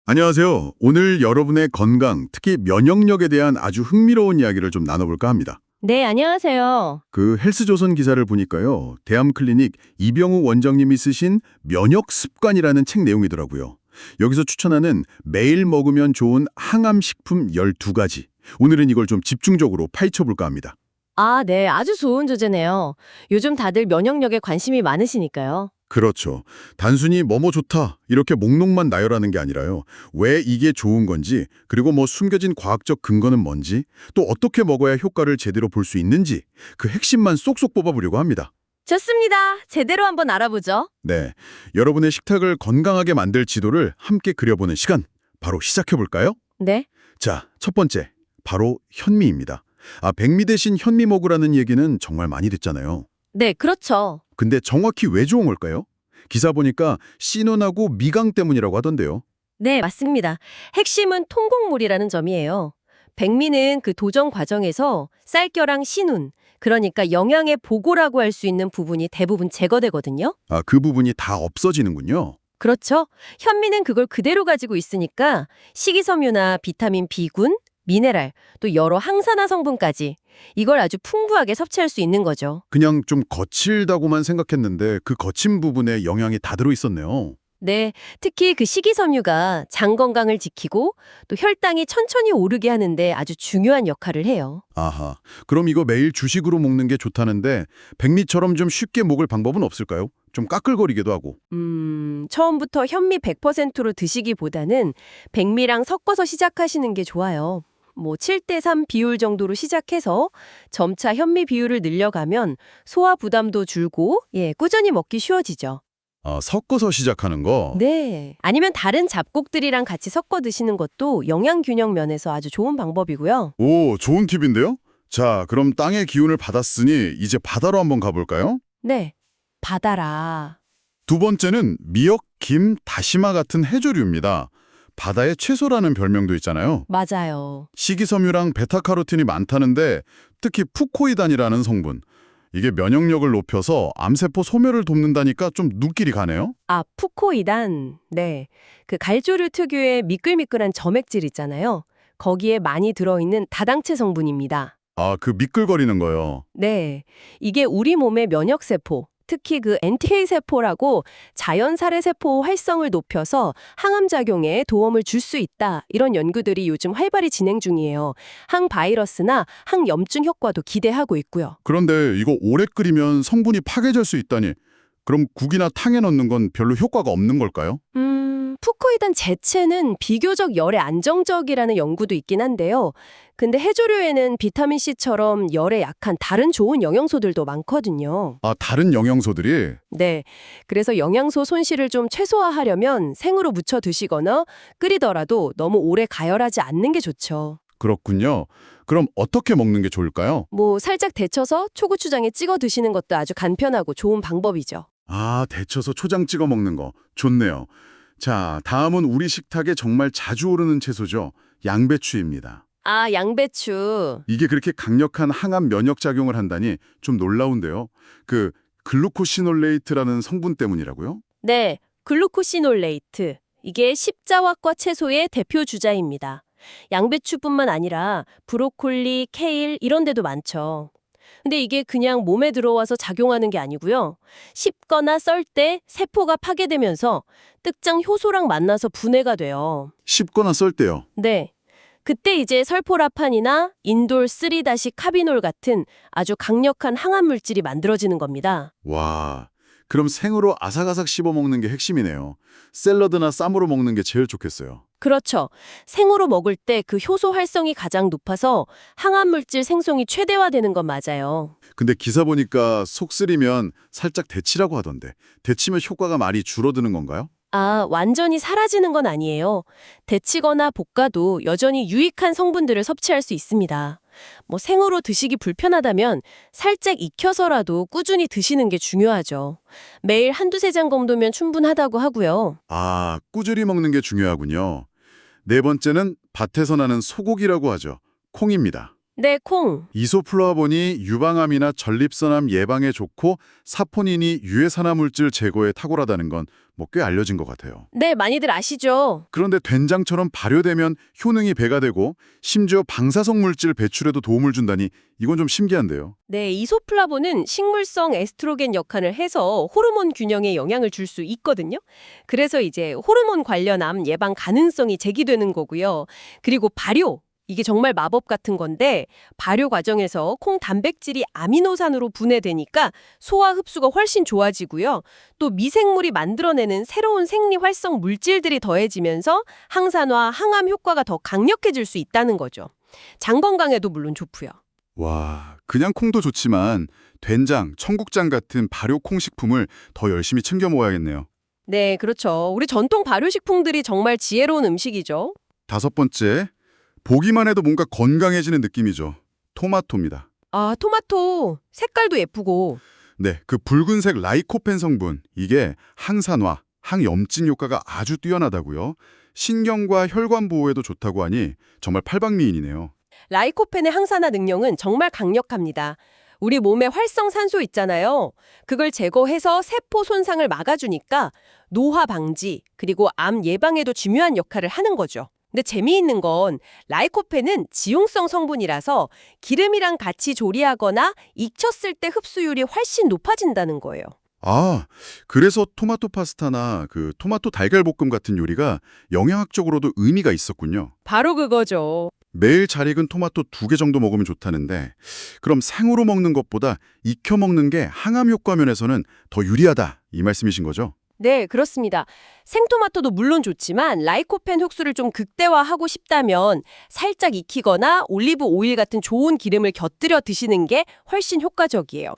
안녕하세요. 오늘 여러분의 건강, 특히 면역력에 대한 아주 흥미로운 이야기를 좀 나눠볼까 합니다. 네, 안녕하세요. 그 헬스조선 기사를 보니까요. 대암클리닉 이병우 원장님이 쓰신 면역 습관이라는 책 내용이더라고요. 여기서 추천하는 매일 먹으면 좋은 항암 식품 12가지. 오늘은 이걸 좀 집중적으로 파헤쳐볼까 합니다. 아, 네, 아주 좋은 주제네요. 요즘 다들 면역력에 관심이 많으시니까요. 그렇죠. 단순히 뭐뭐 좋다 이렇게 목록만 나열하는 게 아니라요. 왜 이게 좋은 건지, 그리고 뭐 숨겨진 과학적 근거는 뭔지, 또 어떻게 먹어야 효과를 제대로 볼 수 있는지 그 핵심만 쏙쏙 뽑아보려고 합니다. 좋습니다. 제대로 한번 알아보죠. 네, 여러분의 식탁을 건강하게 만들 지도를 함께 그려보는 시간, 바로 시작해볼까요? 네. 자, 첫 번째, 바로 현미입니다. 백미 대신 현미 먹으라는 얘기는 정말 많이 듣잖아요. 네, 그렇죠. 근데 정확히 왜 좋은 걸까요? 기사 보니까 씨눈하고 미강 때문이라고 하던데요. 네, 맞습니다. 핵심은 통곡물이라는 점이에요. 백미는 그 도정 과정에서 쌀겨랑 신운, 그러니까 영양의 보고라고 할 수 있는 부분이 대부분 제거되거든요. 그 부분이 다 없어지는군요. 그렇죠. 현미는 그걸 그대로 가지고 있으니까 식이섬유나 비타민 B군, 미네랄, 또 여러 항산화 성분까지 이걸 아주 풍부하게 섭취할 수 있는 거죠. 그냥 좀 거칠다고만 생각했는데 그 거친 부분에 영양이 다 들어있었네요. 네, 특히 그 식이섬유가 장 건강을 지키고 또 혈당이 천천히 오르게 하는데 아주 중요한 역할을 해요. 아하, 그럼 이거 매일 주식으로 먹는 게 좋다는데 백미처럼 좀 쉽게 먹을 방법은 없을까요? 좀 까끌거리기도 하고. 처음부터 현미 100%로 드시기보다는 백미랑 섞어서 시작하시는 게 좋아요. 뭐 7대3 비율 정도로 시작해서 점차 현미 비율을 늘려가면 소화 부담도 줄고 꾸준히 먹기 쉬워지죠. 섞어서 시작하는 거? 네. 아니면 다른 잡곡들이랑 같이 섞어 드시는 것도 영양 균형 면에서 아주 좋은 방법이고요. 오, 좋은 팁인데요? 자, 그럼 땅의 기운을 받았으니 이제 바다로 한번 가볼까요? 네. 바다라. 두 번째는 미역, 김, 다시마 같은 해조류입니다. 바다의 채소라는 별명도 있잖아요. 맞아요. 식이섬유랑 베타카로틴이 많다는데 특히 푸코이단이라는 성분. 이게 면역력을 높여서 암세포 소멸을 돕는다니까 좀 눈길이 가네요. 아, 푸코이단. 네. 그 갈조류 특유의 미끌미끌한 점액질 있잖아요. 거기에 많이 들어있는 다당체 성분입니다. 그 미끌거리는 거요. 네. 이게 우리 몸의 면역세포, 특히 그 NK 세포라고 자연살해 세포 활성을 높여서 항암 작용에 도움을 줄 수 있다. 이런 연구들이 요즘 활발히 진행 중이에요. 항바이러스나 항염증 효과도 기대하고 있고요. 그런데 이거 오래 끓이면 성분이 파괴될 수 있다니. 그럼 국이나 탕에 넣는 건 별로 효과가 없는 걸까요? 푸코이단 자체는 비교적 열에 안정적이라는 연구도 있긴 한데요. 근데 해조류에는 비타민C처럼 열에 약한 다른 좋은 영양소들도 많거든요. 다른 영양소들이? 네. 그래서 영양소 손실을 좀 최소화하려면 생으로 무쳐 드시거나 끓이더라도 너무 오래 가열하지 않는 게 좋죠. 그렇군요. 그럼 어떻게 먹는 게 좋을까요? 뭐 살짝 데쳐서 초고추장에 찍어 드시는 것도 아주 간편하고 좋은 방법이죠. 데쳐서 초장 찍어 먹는 거. 좋네요. 자, 다음은 우리 식탁에 정말 자주 오르는 채소죠. 양배추입니다. 아, 양배추. 이게 그렇게 강력한 항암 면역 작용을 한다니 좀 놀라운데요. 그 글루코시놀레이트라는 성분 때문이라고요? 네, 글루코시놀레이트. 이게 십자화과 채소의 대표 주자입니다. 양배추뿐만 아니라 브로콜리, 케일 이런 데도 많죠. 근데 이게 그냥 몸에 들어와서 작용하는 게 아니고요. 씹거나 썰 때 세포가 파괴되면서 특정 효소랑 만나서 분해가 돼요. 씹거나 썰 때요. 네. 그때 이제 설포라판이나 인돌 3-카비놀 같은 아주 강력한 항암 물질이 만들어지는 겁니다. 와, 그럼 생으로 아삭아삭 씹어 먹는 게 핵심이네요. 샐러드나 쌈으로 먹는 게 제일 좋겠어요. 그렇죠. 생으로 먹을 때 그 효소 활성이 가장 높아서 항암 물질 생성이 최대화되는 건 맞아요. 근데 기사 보니까 속 쓰리면 살짝 데치라고 하던데 데치면 효과가 많이 줄어드는 건가요? 아, 완전히 사라지는 건 아니에요. 데치거나 볶아도 여전히 유익한 성분들을 섭취할 수 있습니다. 뭐 생으로 드시기 불편하다면 살짝 익혀서라도 꾸준히 드시는 게 중요하죠. 매일 한두 세 장 정도면 충분하다고 하고요. 꾸준히 먹는 게 중요하군요. 네 번째는 밭에서 나는 소고기라고 하죠. 콩입니다. 네, 콩. 이소플라본이 유방암이나 전립선암 예방에 좋고 사포닌이 유해산화 물질 제거에 탁월하다는 건 뭐 꽤 알려진 것 같아요. 네, 많이들 아시죠? 그런데 된장처럼 발효되면 효능이 배가 되고 심지어 방사성 물질 배출에도 도움을 준다니 이건 좀 신기한데요. 네, 이소플라본은 식물성 에스트로겐 역할을 해서 호르몬 균형에 영향을 줄 수 있거든요. 그래서 이제 호르몬 관련 암 예방 가능성이 제기되는 거고요. 그리고 발효. 이게 정말 마법 같은 건데 발효 과정에서 콩 단백질이 아미노산으로 분해되니까 소화 흡수가 훨씬 좋아지고요. 또 미생물이 만들어내는 새로운 생리 활성 물질들이 더해지면서 항산화, 항암 효과가 더 강력해질 수 있다는 거죠. 장 건강에도 물론 좋고요. 와, 그냥 콩도 좋지만 된장, 청국장 같은 발효 콩 식품을 더 열심히 챙겨 먹어야겠네요. 네, 그렇죠. 우리 전통 발효식품들이 정말 지혜로운 음식이죠. 5번째, 보기만 해도 뭔가 건강해지는 느낌이죠. 토마토입니다. 아, 토마토. 색깔도 예쁘고. 네, 그 붉은색 라이코펜 성분, 이게 항산화, 항염증 효과가 아주 뛰어나다고요. 신경과 혈관 보호에도 좋다고 하니 정말 팔방미인이네요. 라이코펜의 항산화 능력은 정말 강력합니다. 우리 몸에 활성산소 있잖아요. 그걸 제거해서 세포 손상을 막아주니까 노화 방지, 그리고 암 예방에도 중요한 역할을 하는 거죠. 근데 재미있는 건 라이코펜은 지용성 성분이라서 기름이랑 같이 조리하거나 익혔을 때 흡수율이 훨씬 높아진다는 거예요. 아, 그래서 토마토 파스타나 그 토마토 달걀볶음 같은 요리가 영양학적으로도 의미가 있었군요. 바로 그거죠. 매일 잘 익은 토마토 2개 정도 먹으면 좋다는데 그럼 생으로 먹는 것보다 익혀 먹는 게 항암 효과 면에서는 더 유리하다 이 말씀이신 거죠? 네, 그렇습니다. 생토마토도 물론 좋지만 라이코펜 흡수를 좀 극대화하고 싶다면 살짝 익히거나 올리브 오일 같은 좋은 기름을 곁들여 드시는 게 훨씬 효과적이에요.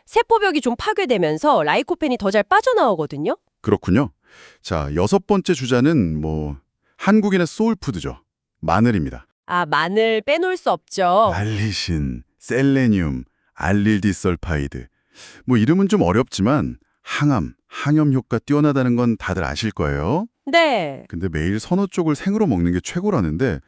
세포벽이 좀 파괴되면서 라이코펜이 더 잘 빠져나오거든요. 그렇군요. 자, 6번째 주자는 한국인의 소울푸드죠. 마늘입니다. 아, 마늘 빼놓을 수 없죠. 알리신, 셀레늄, 알릴디설파이드. 이름은 좀 어렵지만 항암, 항염 효과 뛰어나다는 건 다들 아실 거예요. 네. 근데 매일 서너 쪽을 생으로 먹는 게 최고라는데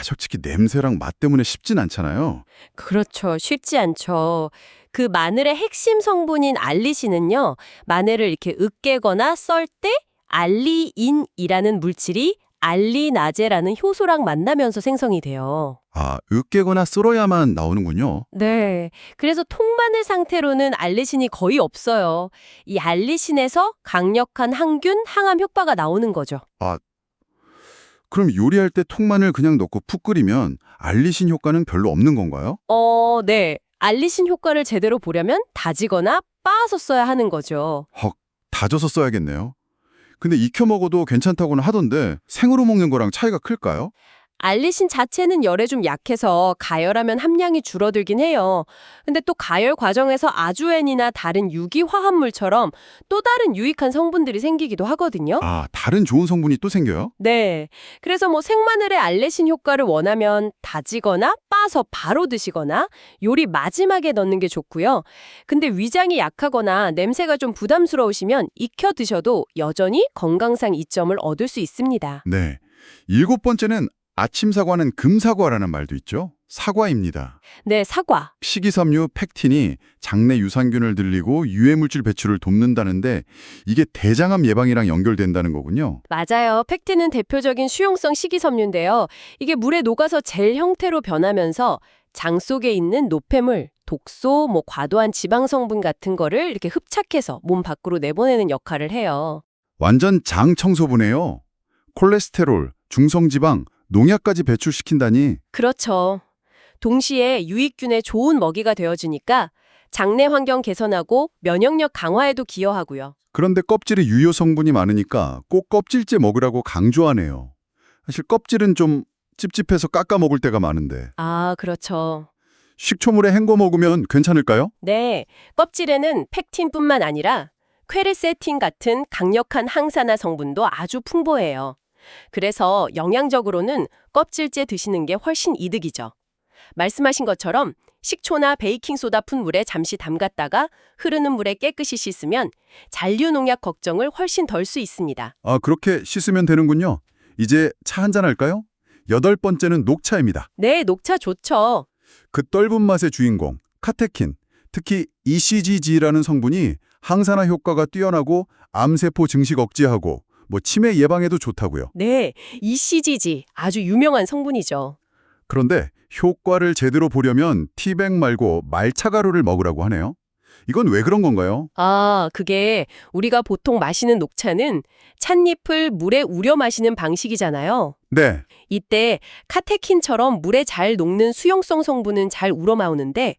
솔직히 냄새랑 맛 때문에 쉽진 않잖아요. 그렇죠. 쉽지 않죠. 그 마늘의 핵심 성분인 알리신은요. 마늘을 이렇게 으깨거나 썰 때 알리인이라는 물질이 알리나제라는 효소랑 만나면서 생성이 돼요. 으깨거나 썰어야만 나오는군요. 네. 그래서 통마늘 상태로는 알리신이 거의 없어요. 이 알리신에서 강력한 항균, 항암 효과가 나오는 거죠. 그럼 요리할 때 통마늘 그냥 넣고 푹 끓이면 알리신 효과는 별로 없는 건가요? 네. 알리신 효과를 제대로 보려면 다지거나 빻아서 써야 하는 거죠. 헉, 다져서 써야겠네요. 근데 익혀 먹어도 괜찮다고는 하던데 생으로 먹는 거랑 차이가 클까요? 알리신 자체는 열에 좀 약해서 가열하면 함량이 줄어들긴 해요. 근데 또 가열 과정에서 아주엔이나 다른 유기 화합물처럼 또 다른 유익한 성분들이 생기기도 하거든요. 다른 좋은 성분이 또 생겨요? 네. 그래서 생마늘의 알레신 효과를 원하면 다지거나 빻아서 바로 드시거나 요리 마지막에 넣는 게 좋고요. 근데 위장이 약하거나 냄새가 좀 부담스러우시면 익혀 드셔도 여전히 건강상 이점을 얻을 수 있습니다. 네. 7번째는 아침 사과는 금사과라는 말도 있죠. 사과입니다. 네, 사과. 식이섬유 팩틴이 장내 유산균을 늘리고 유해물질 배출을 돕는다는데 이게 대장암 예방이랑 연결된다는 거군요. 맞아요. 팩틴은 대표적인 수용성 식이섬유인데요. 이게 물에 녹아서 젤 형태로 변하면서 장 속에 있는 노폐물, 독소, 과도한 지방 성분 같은 거를 이렇게 흡착해서 몸 밖으로 내보내는 역할을 해요. 완전 장 청소부네요. 콜레스테롤, 중성지방, 농약까지 배출시킨다니. 그렇죠. 동시에 유익균의 좋은 먹이가 되어주니까 장내 환경 개선하고 면역력 강화에도 기여하고요. 그런데 껍질에 유효 성분이 많으니까 꼭 껍질째 먹으라고 강조하네요. 사실 껍질은 좀 찝찝해서 깎아 먹을 때가 많은데. 그렇죠. 식초물에 헹궈 먹으면 괜찮을까요? 네, 껍질에는 팩틴뿐만 아니라 퀘르세틴 같은 강력한 항산화 성분도 아주 풍부해요. 그래서 영양적으로는 껍질째 드시는 게 훨씬 이득이죠. 말씀하신 것처럼 식초나 베이킹소다 푼 물에 잠시 담갔다가 흐르는 물에 깨끗이 씻으면 잔류 농약 걱정을 훨씬 덜 수 있습니다. 그렇게 씻으면 되는군요. 이제 차 한잔 할까요? 8번째는 녹차입니다. 네, 녹차 좋죠. 그 떫은 맛의 주인공, 카테킨, 특히 ECGG라는 성분이 항산화 효과가 뛰어나고 암세포 증식 억제하고 치매 예방에도 좋다고요. 네, ECGG 아주 유명한 성분이죠. 그런데 효과를 제대로 보려면 티백 말고 말차 가루를 먹으라고 하네요. 이건 왜 그런 건가요? 아, 그게 우리가 보통 마시는 녹차는 찻잎을 물에 우려 마시는 방식이잖아요. 네. 이때 카테킨처럼 물에 잘 녹는 수용성 성분은 잘 우러나오는데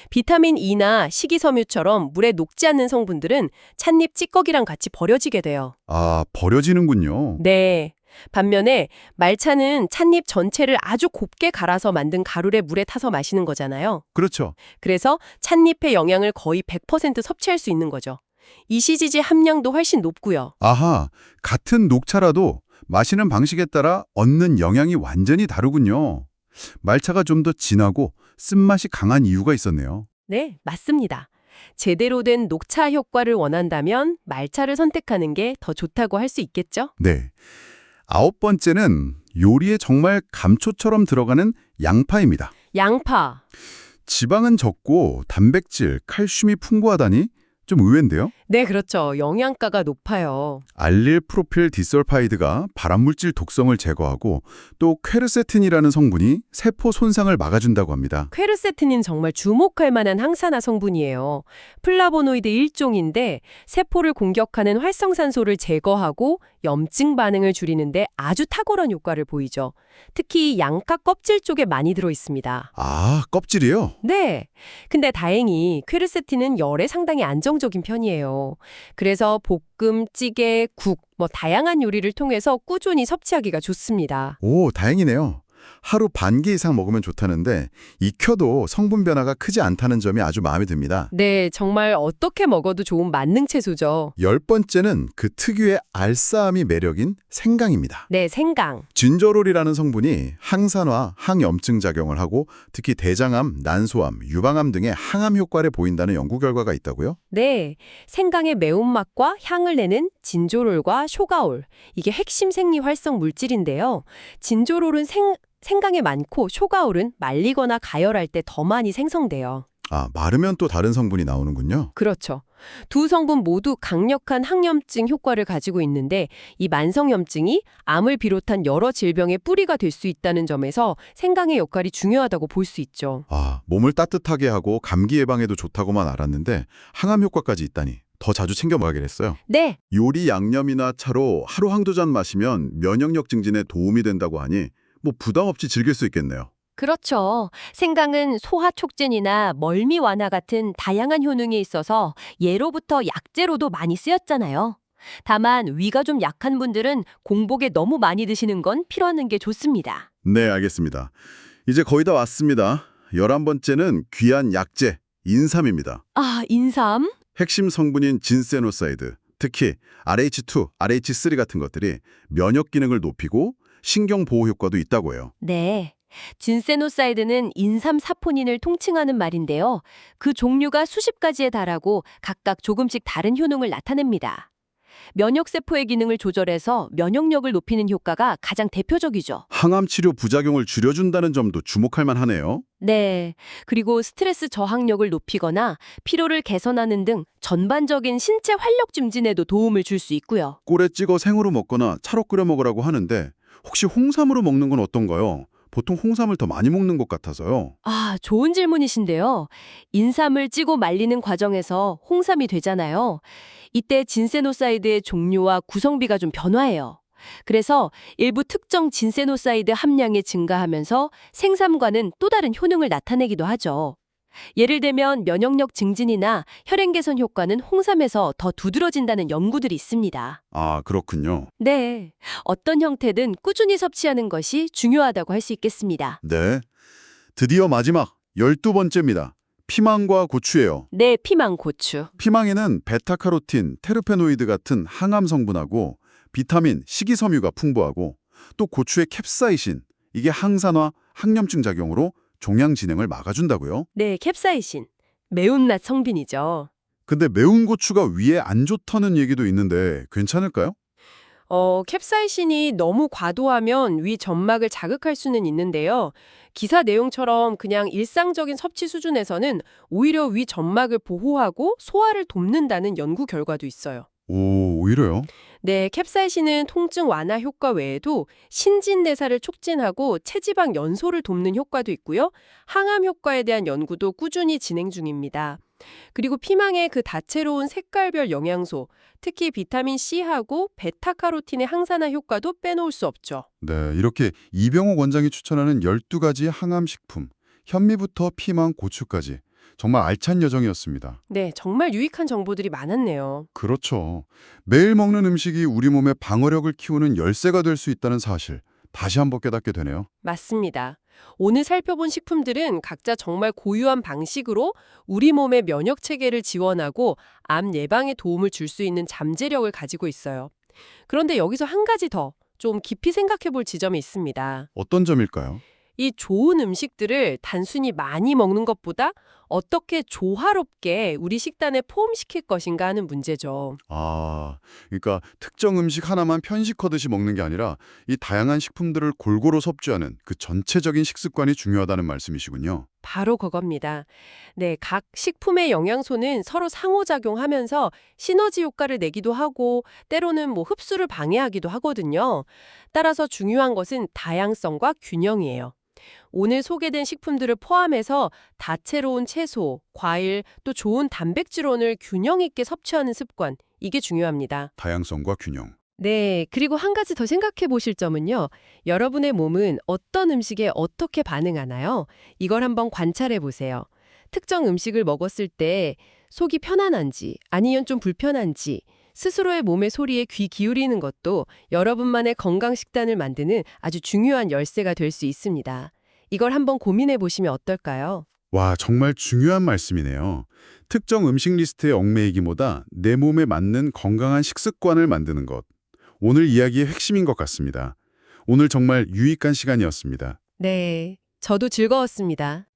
비타민 E나 식이섬유처럼 물에 녹지 않는 성분들은 찻잎 찌꺼기랑 같이 버려지게 돼요. 아, 버려지는군요. 네. 반면에 말차는 찻잎 전체를 아주 곱게 갈아서 만든 가루를 물에 타서 마시는 거잖아요. 그렇죠. 그래서 찻잎의 영양을 거의 100% 섭취할 수 있는 거죠. ECGG 함량도 훨씬 높고요. 아하, 같은 녹차라도 마시는 방식에 따라 얻는 영향이 완전히 다르군요. 말차가 좀 더 진하고 쓴맛이 강한 이유가 있었네요. 네, 맞습니다. 제대로 된 녹차 효과를 원한다면 말차를 선택하는 게 더 좋다고 할 수 있겠죠? 네. 9번째는 요리에 정말 감초처럼 들어가는 양파입니다. 양파. 지방은 적고 단백질, 칼슘이 풍부하다니 좀 의외인데요? 네, 그렇죠. 영양가가 높아요. 알릴 프로필 디설파이드가 발암물질 독성을 제거하고 또 퀘르세틴이라는 성분이 세포 손상을 막아준다고 합니다. 퀘르세틴은 정말 주목할 만한 항산화 성분이에요. 플라보노이드 일종인데 세포를 공격하는 활성산소를 제거하고 염증 반응을 줄이는데 아주 탁월한 효과를 보이죠. 특히 양파 껍질 쪽에 많이 들어 있습니다. 아, 껍질이요? 네. 근데 다행히 퀘르세틴은 열에 상당히 안정적인 편이에요. 그래서 볶음, 찌개, 국, 다양한 요리를 통해서 꾸준히 섭취하기가 좋습니다. 오, 다행이네요. 하루 반 개 이상 먹으면 좋다는데 익혀도 성분 변화가 크지 않다는 점이 아주 마음에 듭니다. 네, 정말 어떻게 먹어도 좋은 만능 채소죠. 10번째는 그 특유의 알싸함이 매력인 생강입니다. 네, 생강. 진저롤이라는 성분이 항산화, 항염증 작용을 하고 특히 대장암, 난소암, 유방암 등의 항암 효과를 보인다는 연구 결과가 있다고요? 네, 생강의 매운맛과 향을 내는 진조롤과 쇼가올. 이게 핵심 생리 활성 물질인데요. 진조롤은 생강에 많고 쇼가올은 말리거나 가열할 때 더 많이 생성돼요. 아, 마르면 또 다른 성분이 나오는군요. 그렇죠. 두 성분 모두 강력한 항염증 효과를 가지고 있는데 이 만성염증이 암을 비롯한 여러 질병의 뿌리가 될 수 있다는 점에서 생강의 역할이 중요하다고 볼 수 있죠. 아, 몸을 따뜻하게 하고 감기 예방에도 좋다고만 알았는데 항암 효과까지 있다니 더 자주 챙겨 먹어야겠어요. 네, 요리 양념이나 차로 하루 한두 잔 마시면 면역력 증진에 도움이 된다고 하니 부담 없이 즐길 수 있겠네요. 그렇죠. 생강은 소화 촉진이나 멀미 완화 같은 다양한 효능이 있어서 예로부터 약재로도 많이 쓰였잖아요. 다만 위가 좀 약한 분들은 공복에 너무 많이 드시는 건 피하는 게 좋습니다. 네, 알겠습니다. 이제 거의 다 왔습니다. 11번째는 귀한 약재, 인삼입니다. 아, 인삼? 핵심 성분인 진세노사이드, 특히 RH2, RH3 같은 것들이 면역 기능을 높이고 신경 보호 효과도 있다고 해요. 네. 진세노사이드는 인삼 사포닌을 통칭하는 말인데요. 그 종류가 수십 가지에 달하고 각각 조금씩 다른 효능을 나타냅니다. 면역세포의 기능을 조절해서 면역력을 높이는 효과가 가장 대표적이죠. 항암 치료 부작용을 줄여준다는 점도 주목할 만하네요. 네. 그리고 스트레스 저항력을 높이거나 피로를 개선하는 등 전반적인 신체 활력 증진에도 도움을 줄 수 있고요. 꿀에 찍어 생으로 먹거나 차로 끓여 먹으라고 하는데 혹시 홍삼으로 먹는 건 어떤가요? 보통 홍삼을 더 많이 먹는 것 같아서요. 아, 좋은 질문이신데요. 인삼을 찌고 말리는 과정에서 홍삼이 되잖아요. 이때 진세노사이드의 종류와 구성비가 좀 변화해요. 그래서 일부 특정 진세노사이드 함량이 증가하면서 생삼과는 또 다른 효능을 나타내기도 하죠. 예를 들면 면역력 증진이나 혈행 개선 효과는 홍삼에서 더 두드러진다는 연구들이 있습니다. 아, 그렇군요. 네, 어떤 형태든 꾸준히 섭취하는 것이 중요하다고 할 수 있겠습니다. 네. 드디어 마지막 12번째입니다. 피망과 고추예요. 네, 피망 고추. 피망에는 베타카로틴, 테르페노이드 같은 항암 성분하고 비타민, 식이섬유가 풍부하고 또 고추의 캡사이신, 이게 항산화, 항염증 작용으로 종양 진행을 막아준다고요? 네, 캡사이신. 매운맛 성분이죠. 근데 매운 고추가 위에 안 좋다는 얘기도 있는데 괜찮을까요? 캡사이신이 너무 과도하면 위 점막을 자극할 수는 있는데요. 기사 내용처럼 그냥 일상적인 섭취 수준에서는 오히려 위 점막을 보호하고 소화를 돕는다는 연구 결과도 있어요. 오, 오히려요? 네, 캡사이신은 통증 완화 효과 외에도 신진대사를 촉진하고 체지방 연소를 돕는 효과도 있고요. 항암 효과에 대한 연구도 꾸준히 진행 중입니다. 그리고 피망의 그 다채로운 색깔별 영양소, 특히 비타민 C하고 베타카로틴의 항산화 효과도 빼놓을 수 없죠. 네, 이렇게 이병옥 원장이 추천하는 12가지 항암식품, 현미부터 피망, 고추까지 정말 알찬 여정이었습니다. 네, 정말 유익한 정보들이 많았네요. 그렇죠. 매일 먹는 음식이 우리 몸의 방어력을 키우는 열쇠가 될 수 있다는 사실, 다시 한번 깨닫게 되네요. 맞습니다. 오늘 살펴본 식품들은 각자 정말 고유한 방식으로 우리 몸의 면역 체계를 지원하고 암 예방에 도움을 줄 수 있는 잠재력을 가지고 있어요. 그런데 여기서 한 가지 더 좀 깊이 생각해 볼 지점이 있습니다. 어떤 점일까요? 이 좋은 음식들을 단순히 많이 먹는 것보다 어떻게 조화롭게 우리 식단에 포함시킬 것인가 하는 문제죠. 아, 그러니까 특정 음식 하나만 편식하듯이 먹는 게 아니라 이 다양한 식품들을 골고루 섭취하는 그 전체적인 식습관이 중요하다는 말씀이시군요. 바로 그겁니다. 네, 각 식품의 영양소는 서로 상호작용하면서 시너지 효과를 내기도 하고 때로는 흡수를 방해하기도 하거든요. 따라서 중요한 것은 다양성과 균형이에요. 오늘 소개된 식품들을 포함해서 다채로운 채소, 과일, 또 좋은 단백질원을 균형 있게 섭취하는 습관, 이게 중요합니다. 다양성과 균형. 네, 그리고 한 가지 더 생각해 보실 점은요. 여러분의 몸은 어떤 음식에 어떻게 반응하나요? 이걸 한번 관찰해 보세요. 특정 음식을 먹었을 때 속이 편안한지 아니면 좀 불편한지 스스로의 몸의 소리에 귀 기울이는 것도 여러분만의 건강 식단을 만드는 아주 중요한 열쇠가 될 수 있습니다. 이걸 한번 고민해 보시면 어떨까요? 와, 정말 중요한 말씀이네요. 특정 음식 리스트에 얽매이기보다 내 몸에 맞는 건강한 식습관을 만드는 것. 오늘 이야기의 핵심인 것 같습니다. 오늘 정말 유익한 시간이었습니다. 네, 저도 즐거웠습니다.